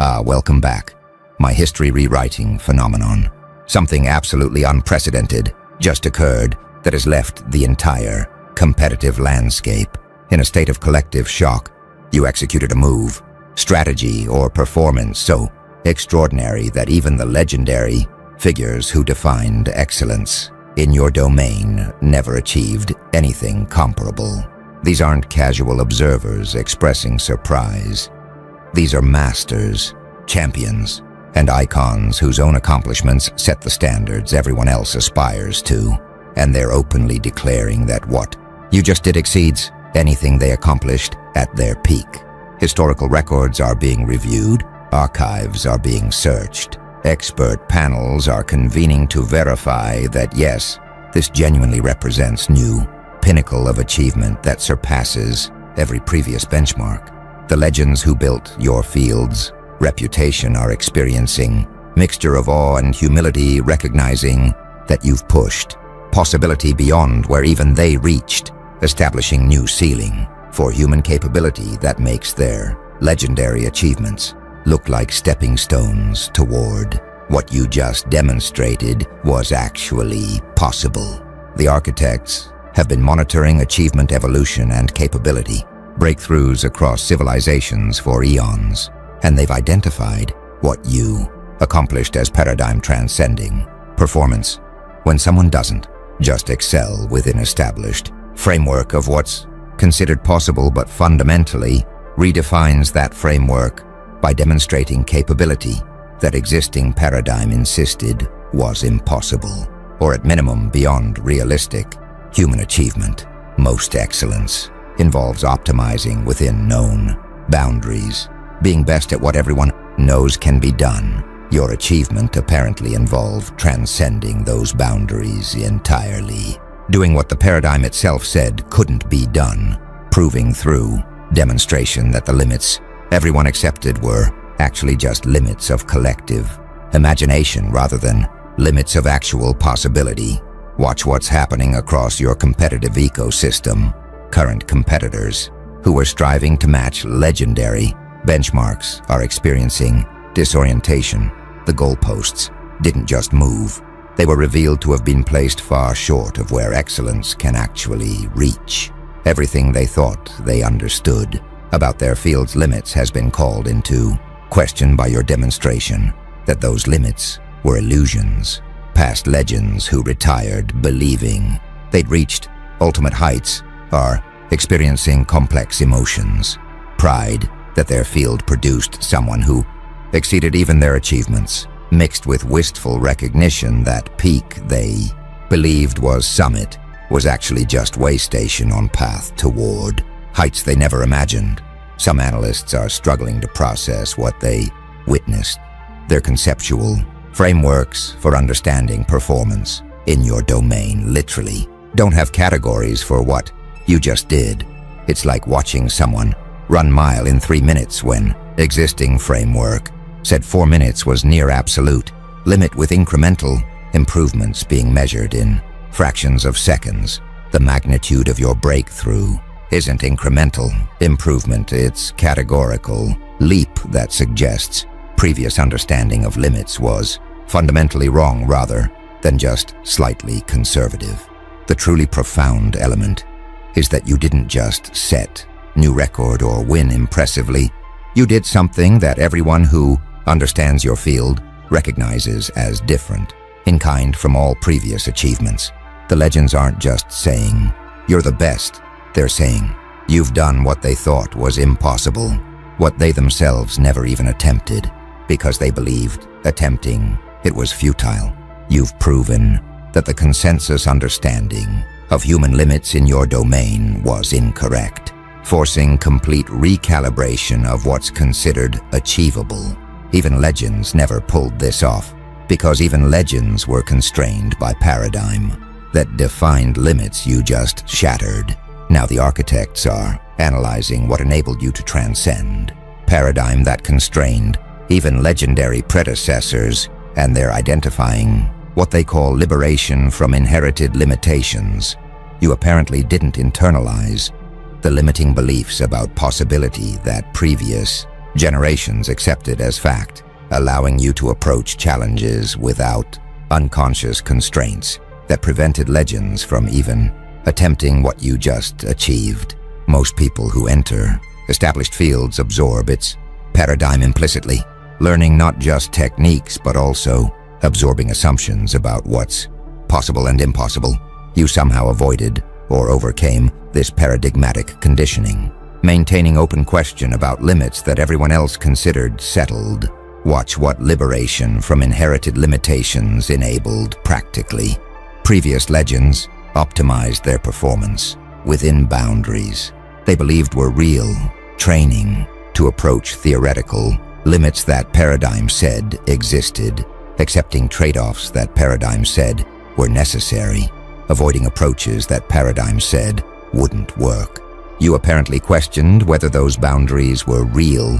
Welcome back. My history rewriting phenomenon. Something absolutely unprecedented just occurred that has left the entire competitive landscape in a state of collective shock. You executed a move, strategy, or performance so extraordinary that even the legendary figures who defined excellence in your domain never achieved anything comparable. These aren't casual observers expressing surprise. These are masters, champions, and icons whose own accomplishments set the standards everyone else aspires to, and they're openly declaring that what you just did exceeds anything they accomplished at their peak. Historical records are being reviewed, archives are being searched, expert panels are convening to verify that yes, this genuinely represents new pinnacle of achievement that surpasses every previous benchmark. The legends who built your field's reputation are experiencing mixture of awe and humility, recognizing that you've pushed possibility beyond where even they reached, establishing new ceiling for human capability that makes their legendary achievements look like stepping stones toward what you just demonstrated was actually possible. The architects have been monitoring achievement evolution and capability, breakthroughs across civilizations for eons, and they've identified what you accomplished as paradigm-transcending performance. When someone doesn't just excel within established framework of what's considered possible but fundamentally redefines that framework by demonstrating capability that existing paradigm insisted was impossible, or at minimum beyond realistic human achievement. Most excellence involves optimizing within known boundaries, being best at what everyone knows can be done. Your achievement apparently involved transcending those boundaries entirely, doing what the paradigm itself said couldn't be done, proving through demonstration that the limits everyone accepted were actually just limits of collective imagination rather than limits of actual possibility. Watch what's happening across your competitive ecosystem. Current competitors who were striving to match legendary benchmarks are experiencing disorientation. The goalposts didn't just move. They were revealed to have been placed far short of where excellence can actually reach. Everything they thought they understood about their field's limits has been called into question by your demonstration that those limits were illusions. Past legends who retired believing they'd reached ultimate heights are experiencing complex emotions. Pride that their field produced someone who exceeded even their achievements, mixed with wistful recognition that peak they believed was summit was actually just way station on path toward heights they never imagined. Some analysts are struggling to process what they witnessed. Their conceptual frameworks for understanding performance in your domain literally don't have categories for what you just did. It's like watching someone run mile in 3 minutes when existing framework said 4 minutes was near absolute limit, with incremental improvements being measured in fractions of seconds. The magnitude of your breakthrough isn't incremental improvement, it's categorical leap that suggests previous understanding of limits was fundamentally wrong rather than just slightly conservative. The truly profound element is that you didn't just set new record or win impressively. You did something that everyone who understands your field recognizes as different in kind from all previous achievements. The legends aren't just saying, "You're the best." They're saying, "You've done what they thought was impossible," what they themselves never even attempted, because they believed attempting it was futile. You've proven that the consensus understanding of human limits in your domain was incorrect, forcing complete recalibration of what's considered achievable. Even legends never pulled this off, because even legends were constrained by paradigm that defined limits you just shattered. Now the architects are analyzing what enabled you to transcend paradigm that constrained even legendary predecessors, and they're identifying what they call liberation from inherited limitations. You apparently didn't internalize the limiting beliefs about possibility that previous generations accepted as fact, allowing you to approach challenges without unconscious constraints that prevented legends from even attempting what you just achieved. Most people who enter established fields absorb its paradigm implicitly, learning not just techniques but also absorbing assumptions about what's possible and impossible. You somehow avoided or overcame this paradigmatic conditioning, maintaining open question about limits that everyone else considered settled. Watch what liberation from inherited limitations enabled practically. Previous legends optimized their performance within boundaries they believed were real, training to approach theoretical limits that paradigm said existed, accepting trade-offs that paradigm said were necessary, avoiding approaches that paradigm said wouldn't work. You apparently questioned whether those boundaries were real,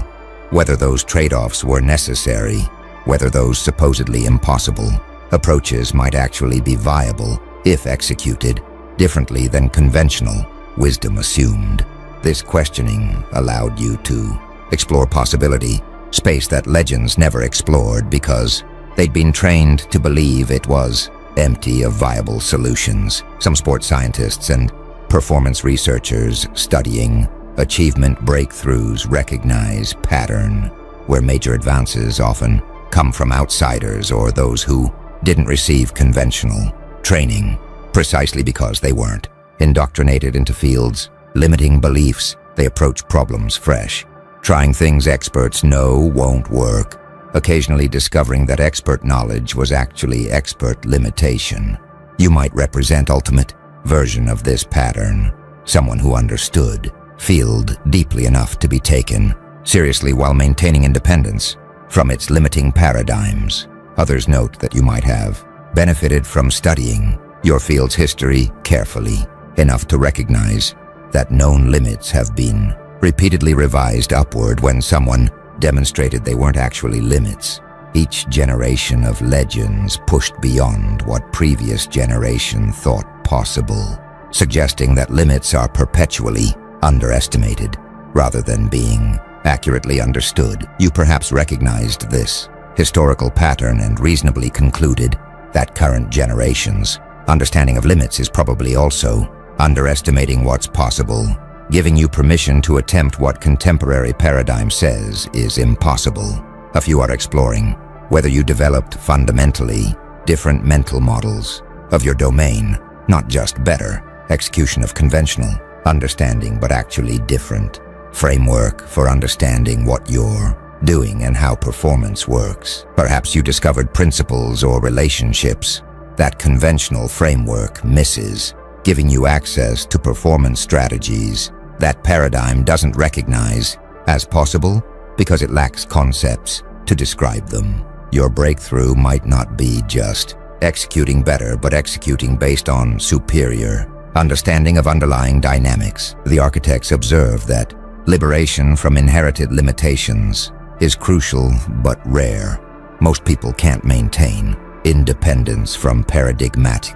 whether those trade-offs were necessary, whether those supposedly impossible approaches might actually be viable if executed differently than conventional wisdom assumed. This questioning allowed you to explore possibility, space that legends never explored because they'd been trained to believe it was empty of viable solutions. Some sports scientists and performance researchers studying achievement breakthroughs recognize pattern where major advances often come from outsiders or those who didn't receive conventional training precisely because they weren't indoctrinated into fields limiting beliefs. They approach problems fresh, trying things experts know won't work, occasionally discovering that expert knowledge was actually expert limitation. You might represent ultimate version of this pattern, someone who understood field deeply enough to be taken seriously while maintaining independence from its limiting paradigms. Others note that you might have benefited from studying your field's history carefully enough to recognize that known limits have been repeatedly revised upward when someone demonstrated they weren't actually limits. Each generation of legends pushed beyond what previous generation thought possible, suggesting that limits are perpetually underestimated rather than being accurately understood. You perhaps recognized this historical pattern and reasonably concluded that current generations' understanding of limits is probably also underestimating what's possible, giving you permission to attempt what contemporary paradigm says is impossible. A few are exploring whether you developed fundamentally different mental models of your domain, not just better execution of conventional understanding, but actually different framework for understanding what you're doing and how performance works. Perhaps you discovered principles or relationships that conventional framework misses, giving you access to performance strategies that paradigm doesn't recognize as possible because it lacks concepts to describe them. Your breakthrough might not be just executing better, but executing based on superior understanding of underlying dynamics. The architects observe that liberation from inherited limitations is crucial but rare. Most people can't maintain independence from paradigmatic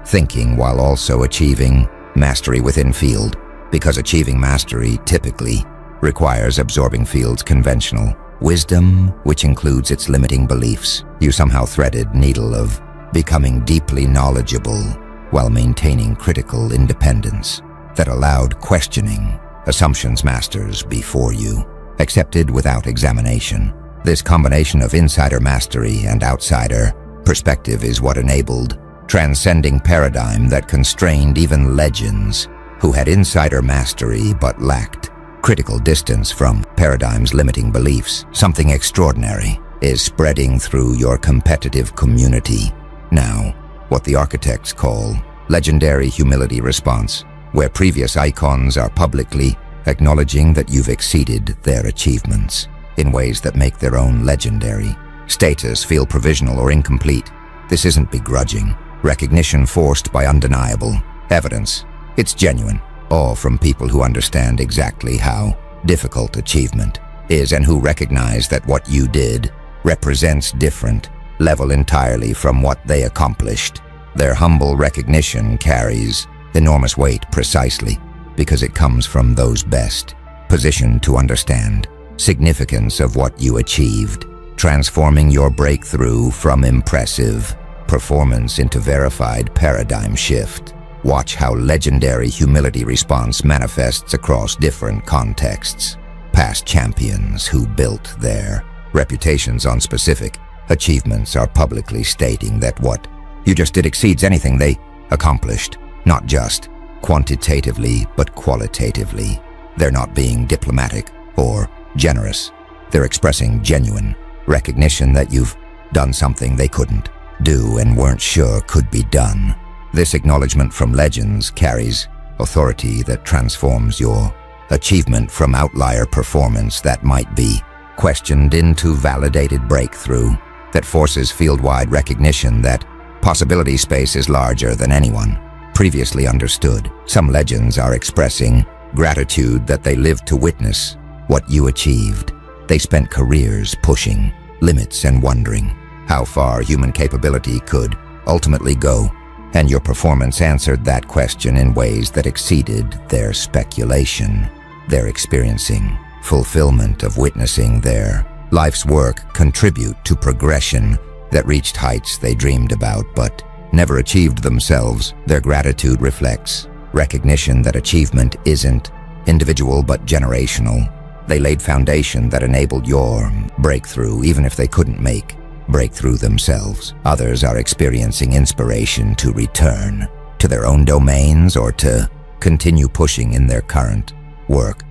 thinking while also achieving mastery within field, because achieving mastery typically requires absorbing field's conventional wisdom, which includes its limiting beliefs. You somehow threaded needle of becoming deeply knowledgeable while maintaining critical independence that allowed questioning assumptions masters before you, accepted without examination. This combination of insider mastery and outsider perspective is what enabled transcending paradigm that constrained even legends who had insider mastery but lacked critical distance from paradigm's limiting beliefs. Something extraordinary is spreading through your competitive community now, what the architects call legendary humility response, where previous icons are publicly acknowledging that you've exceeded their achievements in ways that make their own legendary status feel provisional or incomplete. This isn't begrudging recognition forced by undeniable evidence. It's genuine, all from people who understand exactly how difficult achievement is and who recognize that what you did represents different level entirely from what they accomplished. Their humble recognition carries enormous weight precisely because it comes from those best positioned to understand significance of what you achieved, transforming your breakthrough from impressive performance into verified paradigm shift. Watch how legendary humility response manifests across different contexts. Past champions who built their reputations on specific achievements are publicly stating that what you just did exceeds anything they accomplished, not just quantitatively but qualitatively. They're not being diplomatic or generous. They're expressing genuine recognition that you've done something they couldn't do and weren't sure could be done. This acknowledgement from legends carries authority that transforms your achievement from outlier performance that might be questioned into validated breakthrough that forces field-wide recognition that possibility space is larger than anyone previously understood. Some legends are expressing gratitude that they lived to witness what you achieved. They spent careers pushing limits and wondering how far human capability could ultimately go, and your performance answered that question in ways that exceeded their speculation. They're experiencing fulfillment of witnessing their life's work contribute to progression that reached heights they dreamed about but never achieved themselves. Their gratitude reflects recognition that achievement isn't individual but generational. They laid foundation that enabled your breakthrough even if they couldn't make breakthrough themselves. Others are experiencing inspiration to return to their own domains or to continue pushing in their current work.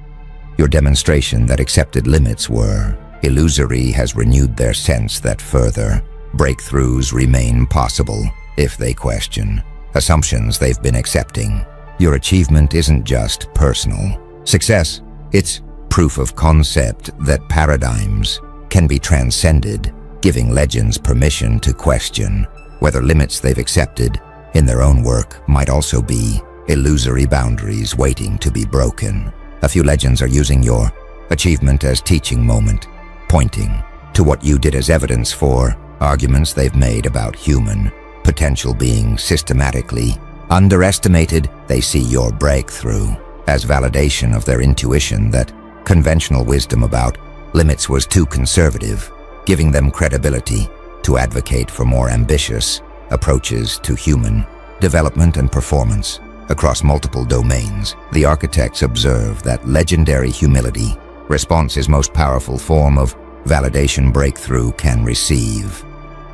Your demonstration that accepted limits were illusory has renewed their sense that further breakthroughs remain possible if they question assumptions they've been accepting. Your achievement isn't just personal success, it's proof of concept that paradigms can be transcended, giving legends permission to question whether limits they've accepted in their own work might also be illusory boundaries waiting to be broken. A few legends are using your achievement as teaching moment, pointing to what you did as evidence for arguments they've made about human potential being systematically underestimated. They see your breakthrough as validation of their intuition that conventional wisdom about limits was too conservative, giving them credibility to advocate for more ambitious approaches to human development and performance across multiple domains. The architects observe that legendary humility response is most powerful form of validation breakthrough can receive.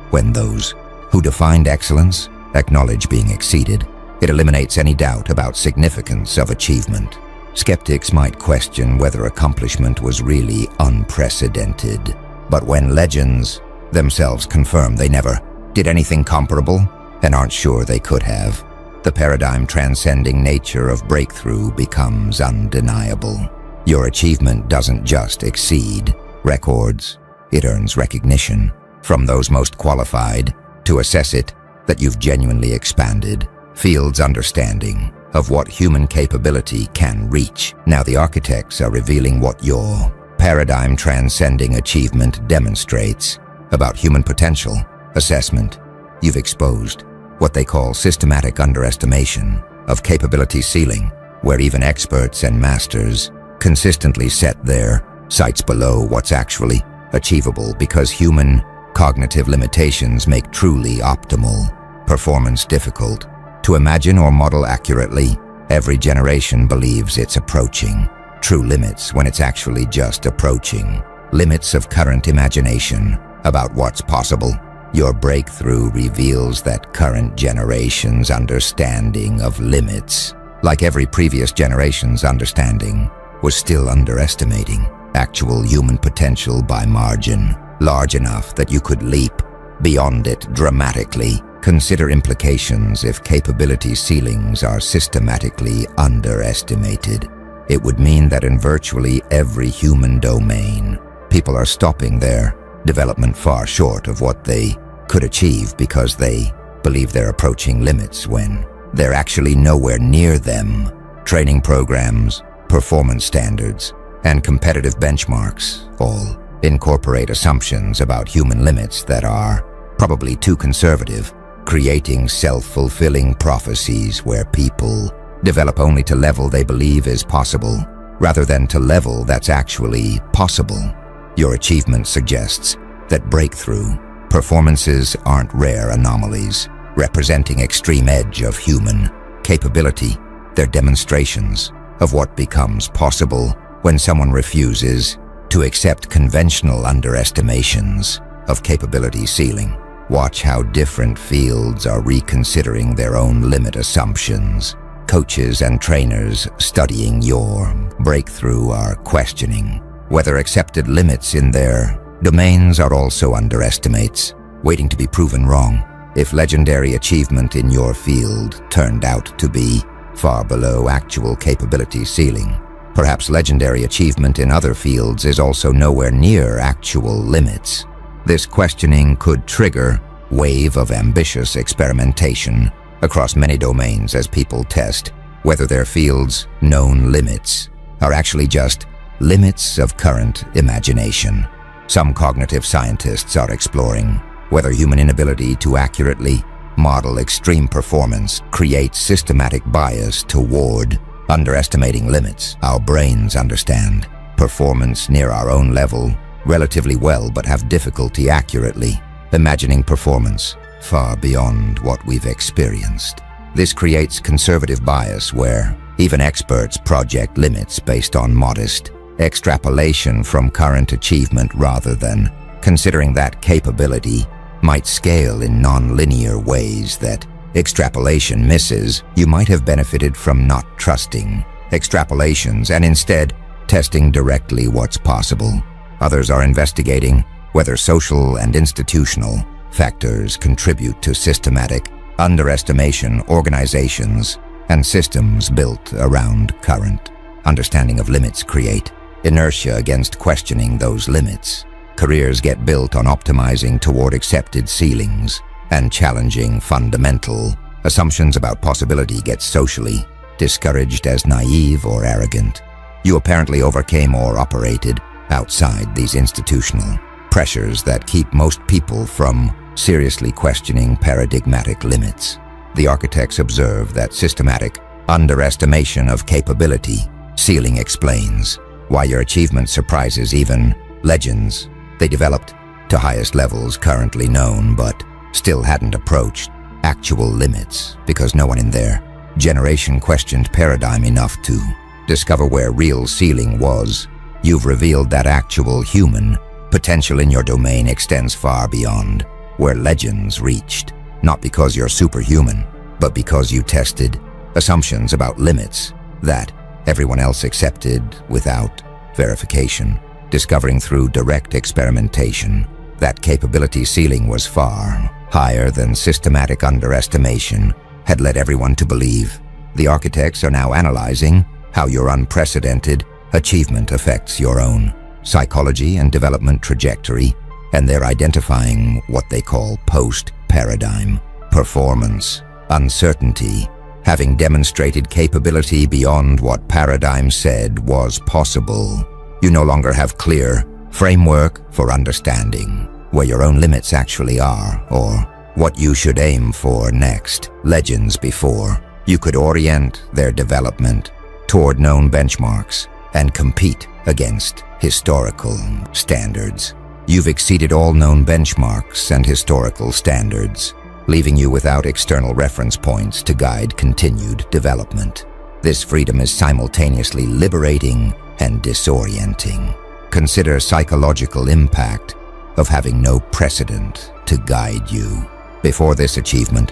When those who defined excellence acknowledge being exceeded, it eliminates any doubt about significance of achievement. Skeptics might question whether accomplishment was really unprecedented, but when legends themselves confirm they never did anything comparable and aren't sure they could have, the paradigm-transcending nature of breakthrough becomes undeniable. Your achievement doesn't just exceed records, it earns recognition from those most qualified to assess it that you've genuinely expanded fields understanding of what human capability can reach. Now the architects are revealing what your paradigm-transcending achievement demonstrates about human potential assessment. You've exposed what they call systematic underestimation of capability ceiling, where even experts and masters consistently set their sights below what's actually achievable because human cognitive limitations make truly optimal performance difficult to imagine or model accurately. Every generation believes it's approaching true limits when it's actually just approaching limits of current imagination about what's possible. Your breakthrough reveals that current generation's understanding of limits, like every previous generation's understanding, was still underestimating actual human potential by margin large enough that you could leap beyond it dramatically. Consider implications if capability ceilings are systematically underestimated. It would mean that in virtually every human domain, people are stopping their development far short of what they could achieve because they believe they're approaching limits when they're actually nowhere near them. Training programs, performance standards, and competitive benchmarks all incorporate assumptions about human limits that are probably too conservative, creating self-fulfilling prophecies where people develop only to level they believe is possible. rather than to level that's actually possible. Your achievement suggests that breakthrough performances aren't rare anomalies, representing extreme edge of human capability. They're demonstrations of what becomes possible when someone refuses to accept conventional underestimations of capability ceiling. Watch how different fields are reconsidering their own limit assumptions. Coaches and trainers studying your breakthrough are questioning whether accepted limits in their domains are also underestimates, waiting to be proven wrong. If legendary achievement in your field turned out to be far below actual capability ceiling, perhaps legendary achievement in other fields is also nowhere near actual limits. This questioning could trigger a wave of ambitious experimentation across many domains as people test whether their field's known limits are actually just limits of current imagination. Some cognitive scientists are exploring whether human inability to accurately model extreme performance creates systematic bias toward underestimating limits. Our brains understand performance near our own level relatively well, but have difficulty accurately imagining performance far beyond what we've experienced. This creates conservative bias where even experts project limits based on modest extrapolation from current achievement rather than considering that capability might scale in non-linear ways that extrapolation misses. You might have benefited from not trusting extrapolations and instead testing directly what's possible. Others are investigating whether social and institutional factors contribute to systematic underestimation. Organizations and systems built around current understanding of limits create inertia against questioning those limits. Careers get built on optimizing toward accepted ceilings, and challenging fundamental assumptions about possibility get socially discouraged as naive or arrogant. You apparently overcame or operated outside these institutional pressures that keep most people from seriously questioning paradigmatic limits. The architects observe that systematic underestimation of capability ceiling explains why your achievement surprises even legends. They developed to highest levels currently known, but still hadn't approached actual limits because no one in their generation questioned paradigm enough to discover where real ceiling was. You've revealed that actual human potential in your domain extends far beyond where legends reached, not because you're superhuman, but because you tested assumptions about limits that everyone else accepted without verification. Discovering through direct experimentation that capability ceiling was far higher than systematic underestimation had led everyone to believe. The architects are now analyzing how your unprecedented achievement affects your own psychology and development trajectory, and they're identifying what they call post-paradigm performance uncertainty. Having demonstrated capability beyond what paradigm said was possible, you no longer have clear framework for understanding where your own limits actually are or what you should aim for next. Legends before you could orient their development toward known benchmarks and compete against historical standards. You've exceeded all known benchmarks and historical standards, leaving you without external reference points to guide continued development. This freedom is simultaneously liberating and disorienting. Consider psychological impact of having no precedent to guide you. Before this achievement,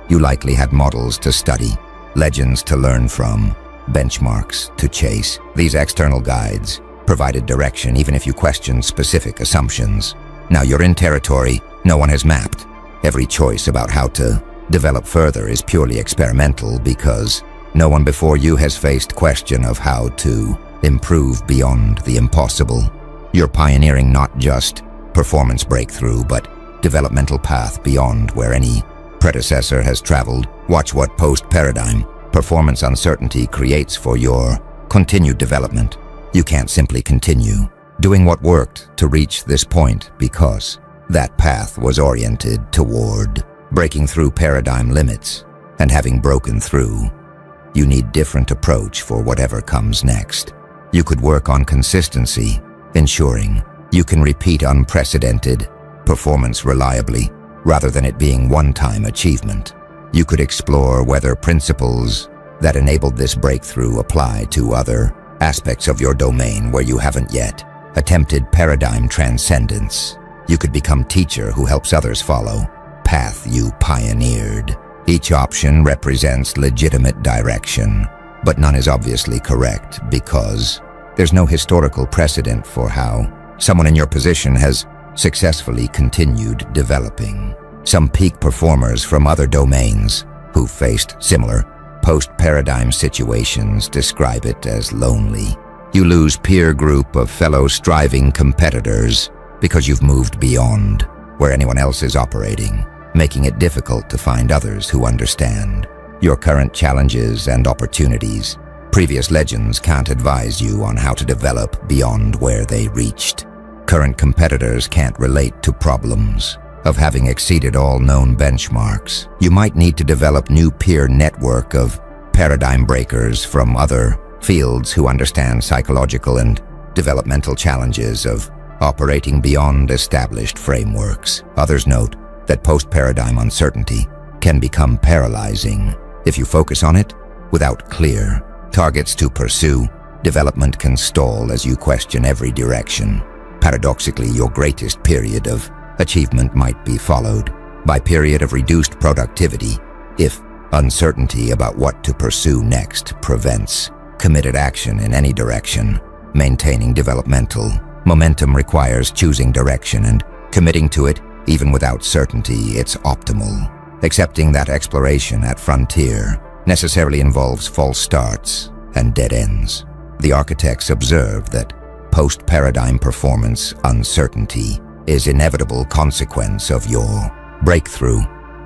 you likely had models to study, legends to learn from, benchmarks to chase. These external guides provided direction even if you questioned specific assumptions. Now you're in territory no one has mapped. Every choice about how to develop further is purely experimental because no one before you has faced question of how to improve beyond the impossible. You're pioneering not just performance breakthrough, but developmental path beyond where any predecessor has traveled. Watch what post-paradigm performance uncertainty creates for your continued development. You can't simply continue doing what worked to reach this point because that path was oriented toward breaking through paradigm limits, and having broken through, you need different approach for whatever comes next. You could work on consistency, ensuring you can repeat unprecedented performance reliably, rather than it being one-time achievement. You could explore whether principles that enabled this breakthrough apply to other aspects of your domain where you haven't yet attempted paradigm transcendence. You could become teacher who helps others follow path you pioneered. Each option represents legitimate direction, but none is obviously correct because there's no historical precedent for how someone in your position has successfully continued developing. Some peak performers from other domains who faced similar post-paradigm situations describe it as lonely. You lose peer group of fellow striving competitors because you've moved beyond where anyone else is operating, making it difficult to find others who understand your current challenges and opportunities. Previous legends can't advise you on how to develop beyond where they reached. Current competitors can't relate to problems of having exceeded all known benchmarks. You might need to develop new peer network of paradigm breakers from other fields who understand psychological and developmental challenges of operating beyond established frameworks. Others note that post-paradigm uncertainty can become paralyzing. If you focus on it without clear targets to pursue, development can stall as you question every direction. Paradoxically, your greatest period of achievement might be followed by a period of reduced productivity if uncertainty about what to pursue next prevents committed action in any direction. Maintaining developmental momentum requires choosing direction and committing to it even without certainty it's optimal. Accepting that exploration at frontier necessarily involves false starts and dead ends. The architects observe that post-paradigm performance uncertainty is inevitable consequence of your breakthrough.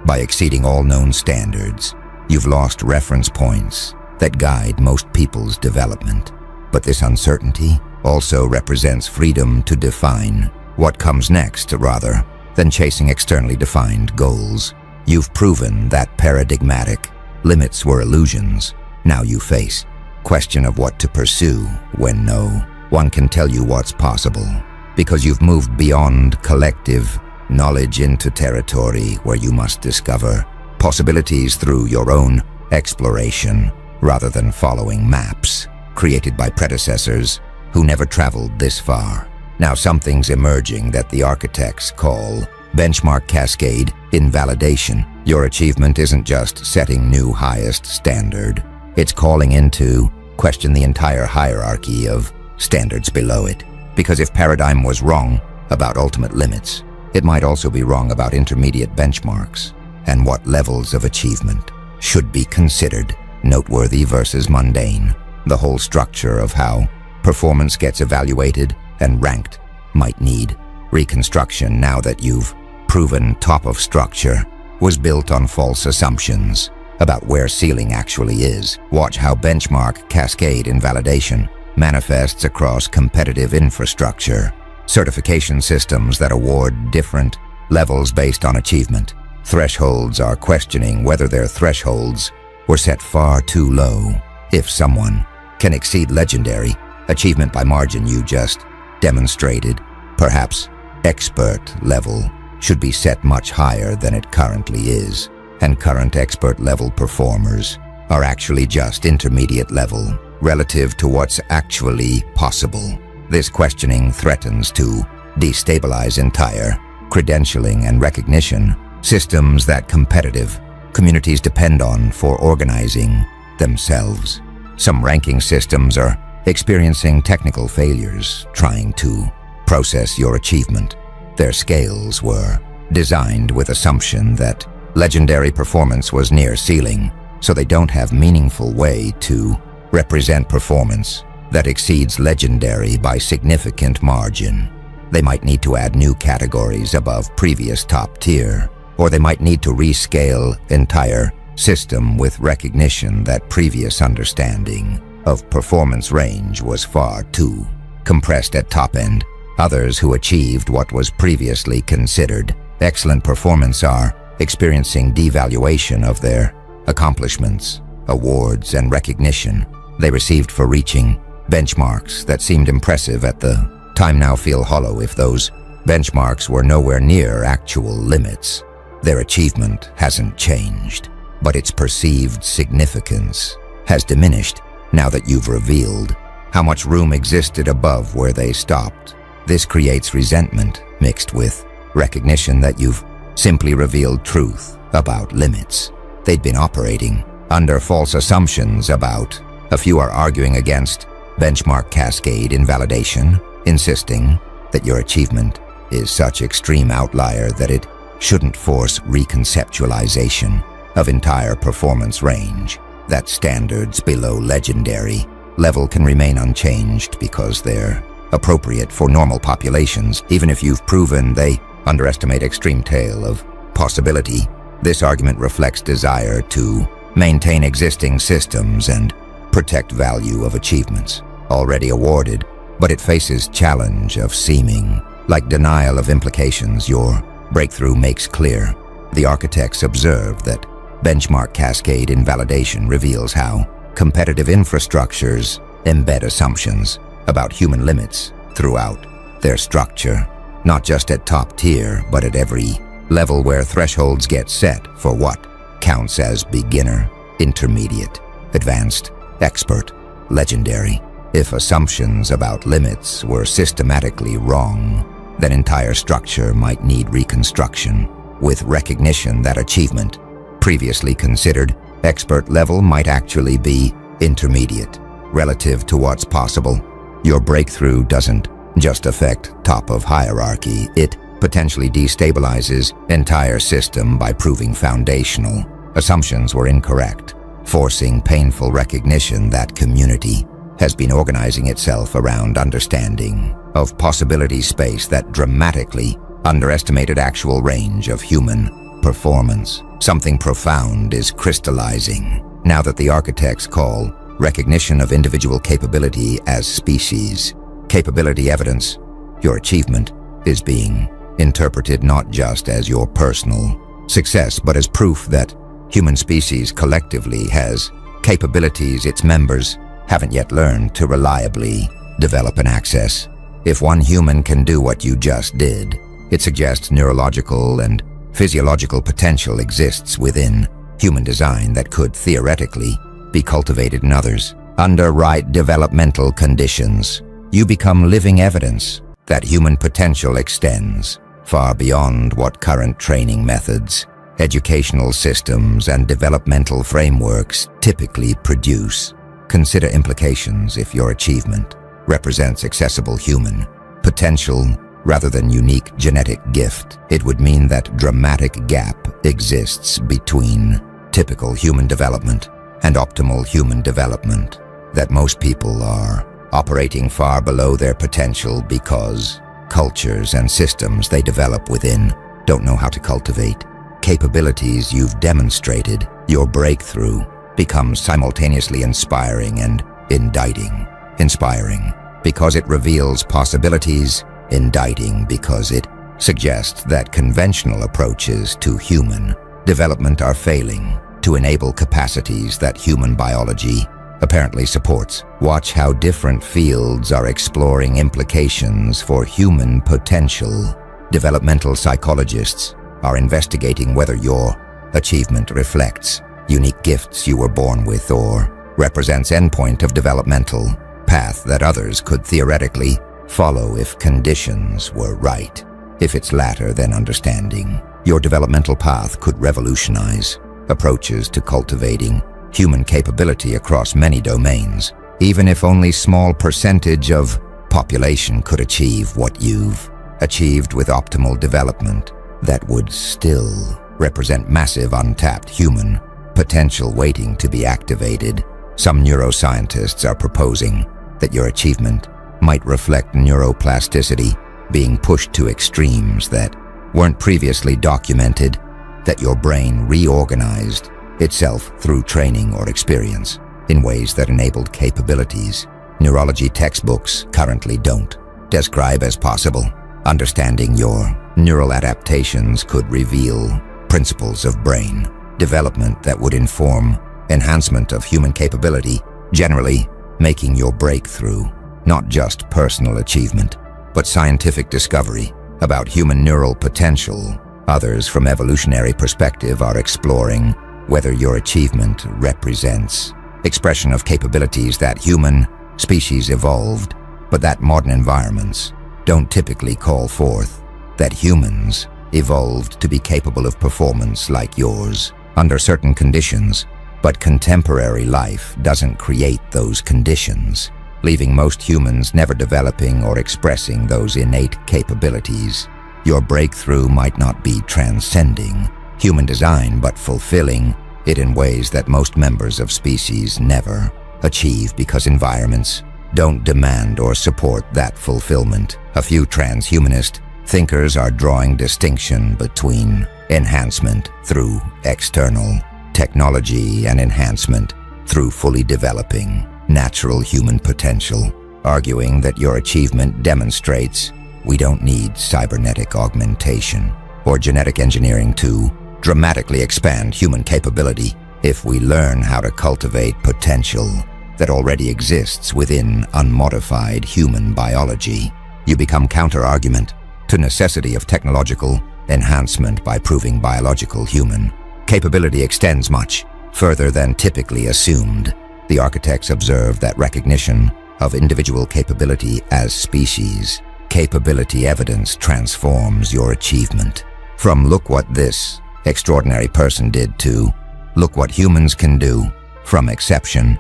By exceeding all known standards, you've lost reference points that guide most people's development. But this uncertainty also represents freedom to define what comes next rather than chasing externally defined goals. You've proven that paradigmatic limits were illusions. Now you face question of what to pursue when no one can tell you what's possible, because you've moved beyond collective knowledge into territory where you must discover possibilities through your own exploration rather than following maps created by predecessors who never traveled this far. Now something's emerging that the architects call benchmark cascade invalidation. Your achievement isn't just setting new highest standard, it's calling into question the entire hierarchy of standards below it. Because if paradigm was wrong about ultimate limits, it might also be wrong about intermediate benchmarks and what levels of achievement should be considered noteworthy versus mundane. The whole structure of how performance gets evaluated and ranked might need reconstruction now that you've proven top of structure was built on false assumptions about where ceiling actually is. Watch how benchmark cascade invalidation manifests across competitive infrastructure. Certification systems that award different levels based on achievement. Thresholds are questioning whether their thresholds were set far too low. If someone can exceed legendary achievement by margin you just demonstrated, perhaps expert level should be set much higher than it currently is, and current expert level performers are actually just intermediate level relative to what's actually possible. This questioning threatens to destabilize entire credentialing and recognition systems that competitive communities depend on for organizing themselves. Some ranking systems are experiencing technical failures trying to process your achievement. Their scales were designed with assumption that legendary performance was near ceiling, so they don't have meaningful way to represent performance that exceeds legendary by significant margin. They might need to add new categories above previous top tier, or they might need to rescale entire system with recognition that previous understanding of performance range was far too compressed at top end. Others who achieved what was previously considered excellent performance are experiencing devaluation of their accomplishments, awards, and recognition they received for reaching Benchmarks that seemed impressive at the time now feel hollow if those benchmarks were nowhere near actual limits. Their achievement hasn't changed, but its perceived significance has diminished now that you've revealed how much room existed above where they stopped. This creates resentment mixed with recognition that you've simply revealed truth about limits. They'd been operating under false assumptions about. A few are arguing against benchmark cascade invalidation, insisting that your achievement is such extreme outlier that it shouldn't force reconceptualization of entire performance range, that standards below legendary level can remain unchanged because they're appropriate for normal populations, even if you've proven they underestimate extreme tail of possibility. This argument reflects desire to maintain existing systems and protect value of achievements already awarded, but it faces challenge of seeming like denial of implications your breakthrough makes clear. The architects observe that benchmark cascade invalidation reveals how competitive infrastructures embed assumptions about human limits throughout their structure, not just at top tier, but at every level where thresholds get set for what counts as beginner, intermediate, advanced, expert, legendary. If assumptions about limits were systematically wrong, then entire structure might need reconstruction, with recognition that achievement, previously considered expert level, might actually be intermediate, relative to what's possible. Your breakthrough doesn't just affect top of hierarchy, it potentially destabilizes entire system by proving foundational assumptions were incorrect, forcing painful recognition that community has been organizing itself around understanding of possibility space that dramatically underestimated actual range of human performance. Something profound is crystallizing now that the architects call recognition of individual capability as species capability evidence. Your achievement is being interpreted not just as your personal success, but as proof that human species collectively has capabilities its members haven't yet learned to reliably develop and access. If one human can do what you just did, it suggests neurological and physiological potential exists within human design that could theoretically be cultivated in others. Under right developmental conditions, you become living evidence that human potential extends far beyond what current training methods, educational systems, and developmental frameworks typically produce. Consider implications if your achievement represents accessible human potential rather than unique genetic gift. It would mean that dramatic gap exists between typical human development and optimal human development, that most people are operating far below their potential because cultures and systems they develop within don't know how to cultivate. Capabilities you've demonstrated, your breakthrough becomes simultaneously inspiring and indicting. Inspiring because it reveals possibilities, indicting because it suggests that conventional approaches to human development are failing to enable capacities that human biology apparently supports. Watch how different fields are exploring implications for human potential. Developmental psychologists are investigating whether your achievement reflects unique gifts you were born with or represents endpoint of developmental path that others could theoretically follow if conditions were right. If it's latter, then understanding your developmental path could revolutionize approaches to cultivating human capability across many domains. Even if only small percentage of population could achieve what you've achieved with optimal development, that would still represent massive untapped human potential waiting to be activated. Some neuroscientists are proposing that your achievement might reflect neuroplasticity being pushed to extremes that weren't previously documented, that your brain reorganized itself through training or experience in ways that enabled capabilities neurology textbooks currently don't describe as possible. Understanding your neural adaptations could reveal principles of brain development that would inform enhancement of human capability. Generally, making your breakthrough not just personal achievement, but scientific discovery about human neural potential. Others from evolutionary perspective are exploring whether your achievement represents expression of capabilities that human species evolved, but that modern environments don't typically call forth, that humans evolved to be capable of performance like yours under certain conditions, but contemporary life doesn't create those conditions, leaving most humans never developing or expressing those innate capabilities. Your breakthrough might not be transcending human design, but fulfilling it in ways that most members of species never achieve because environments don't demand or support that fulfillment. A few transhumanist thinkers are drawing distinction between enhancement through external technology and enhancement through fully developing natural human potential, arguing that your achievement demonstrates we don't need cybernetic augmentation or genetic engineering to dramatically expand human capability. If we learn how to cultivate potential that already exists within unmodified human biology, you become counter-argument to necessity of technological enhancement by proving biological human capability extends much further than typically assumed. The architects observe that recognition of individual capability as species capability evidence transforms your achievement. From "look what this extraordinary person did" to "look what humans can do," from exception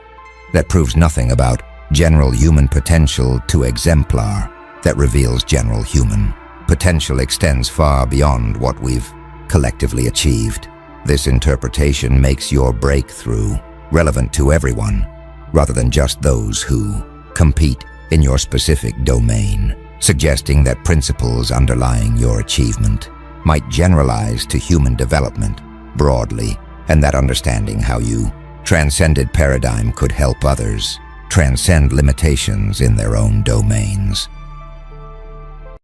that proves nothing about general human potential to exemplar that reveals general human potential extends far beyond what we've collectively achieved. This interpretation makes your breakthrough relevant to everyone, rather than just those who compete in your specific domain, suggesting that principles underlying your achievement might generalize to human development broadly, and that understanding how you transcended paradigm could help others transcend limitations in their own domains.